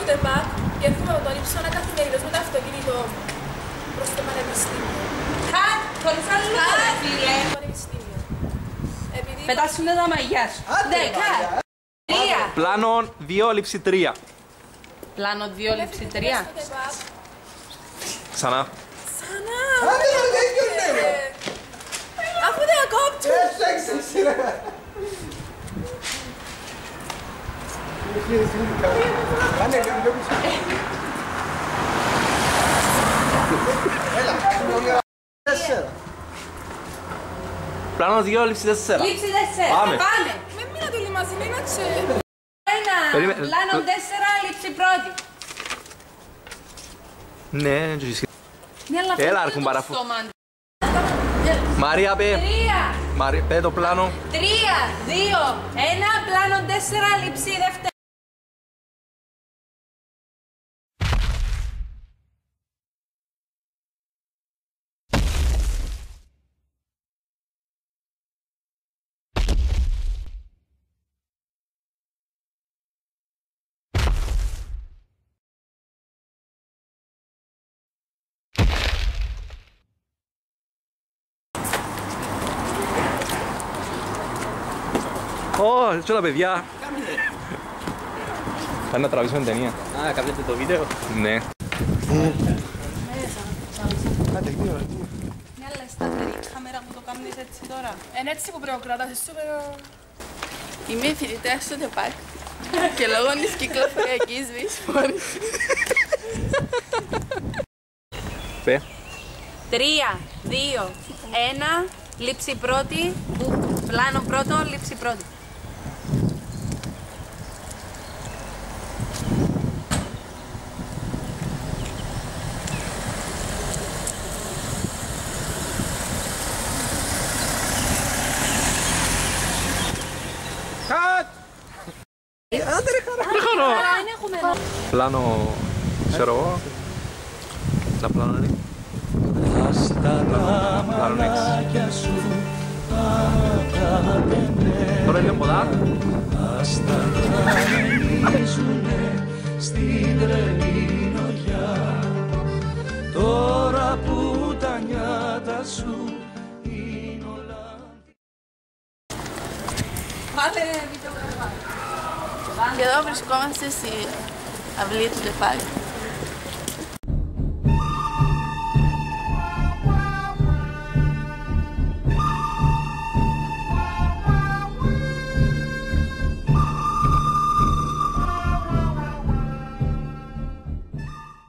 ΤΕΠΑΚ και έρχομαι από τον Υψώνα καθημερινώς με το αυτοκίνητο προς το πανεπιστήμιο. Κατ! Χωρίς άλλο ρε φίλε! Πανεπιστήμιο. Πετάσουνε τα μαγιά σου. Ναι, κατ! 3. Πλάνο 2, λήψη 3. Πλάνο 2, λήψη 3. Ξανά. Ξανά! Αφού δεν ακόπτω! Πλάνο 2, λήψη 4. Λήψη 4. Πάμε. Πάμε. Με μείνατε όλοι μαζί, να είναι ξέρω. Πλάνο 4, λήψη πρώτη. Ναι, έλα αρκούν παραφού. Μαρία πέ. 3. Μαρία πέ το πλάνο. 3, 2, 1, πλάνο 4, λήψη δεύτερη. Ω, έτσι όλα παιδιά. Πάνε να τραβήσουμε ταινία. Α, κάνετε το βίντεο. Ναι. Μια σταθερή κάμερα που το κάνεις έτσι τώρα. Είναι έτσι που πρέπει να κρατάσεις σου, Είμαι φοιτητές στο ΤΕΠΑΚ και λόγω της κυκλοφοριακής δυσφόρησης. Πέ. 3, 2, 1, λήψη πρώτη, πλάνο πρώτο, λήψη πρώτη. Πλάνο, ξέρω εγώ. Τα πλάνο είναι. Πλάνο 6. Τώρα είναι πολλά. Στην τρελή νοριά, τώρα που τα νιάτα σου είναι όλα. Και εδώ βρισκόμαστε στη αυλή του ΤΕΠΑΚ.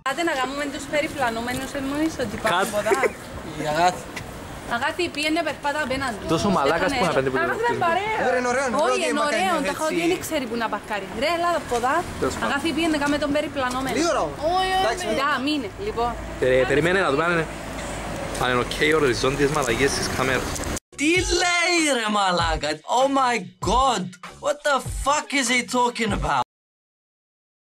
Άντε να κάνουμε τους περιπλανούμενους εννοείς ότι υπάρχουν Κατ. ποδά. Η Αγάθη. Αγάπη πήγαινε περπάτα απέναντι. Τόσο μαλάκας που να πέντε που Αγάπη είναι παρέα. Όχι, είναι ωραίο, τα χαότι δεν ξέρει που να παρκάρει. Ρε, Ελλάδα ποδά. Αγάπη πήγαινε κάμε τον περιπλανόμενο. Όχι, όχι. Μείνε, λοιπόν. Περιμένε να δούμε αν είναι οκ οι οριζόντιες μαλακίες της κάμερας. Τι λέει ρε μαλάκα? Oh my god! What the fuck is he talking about?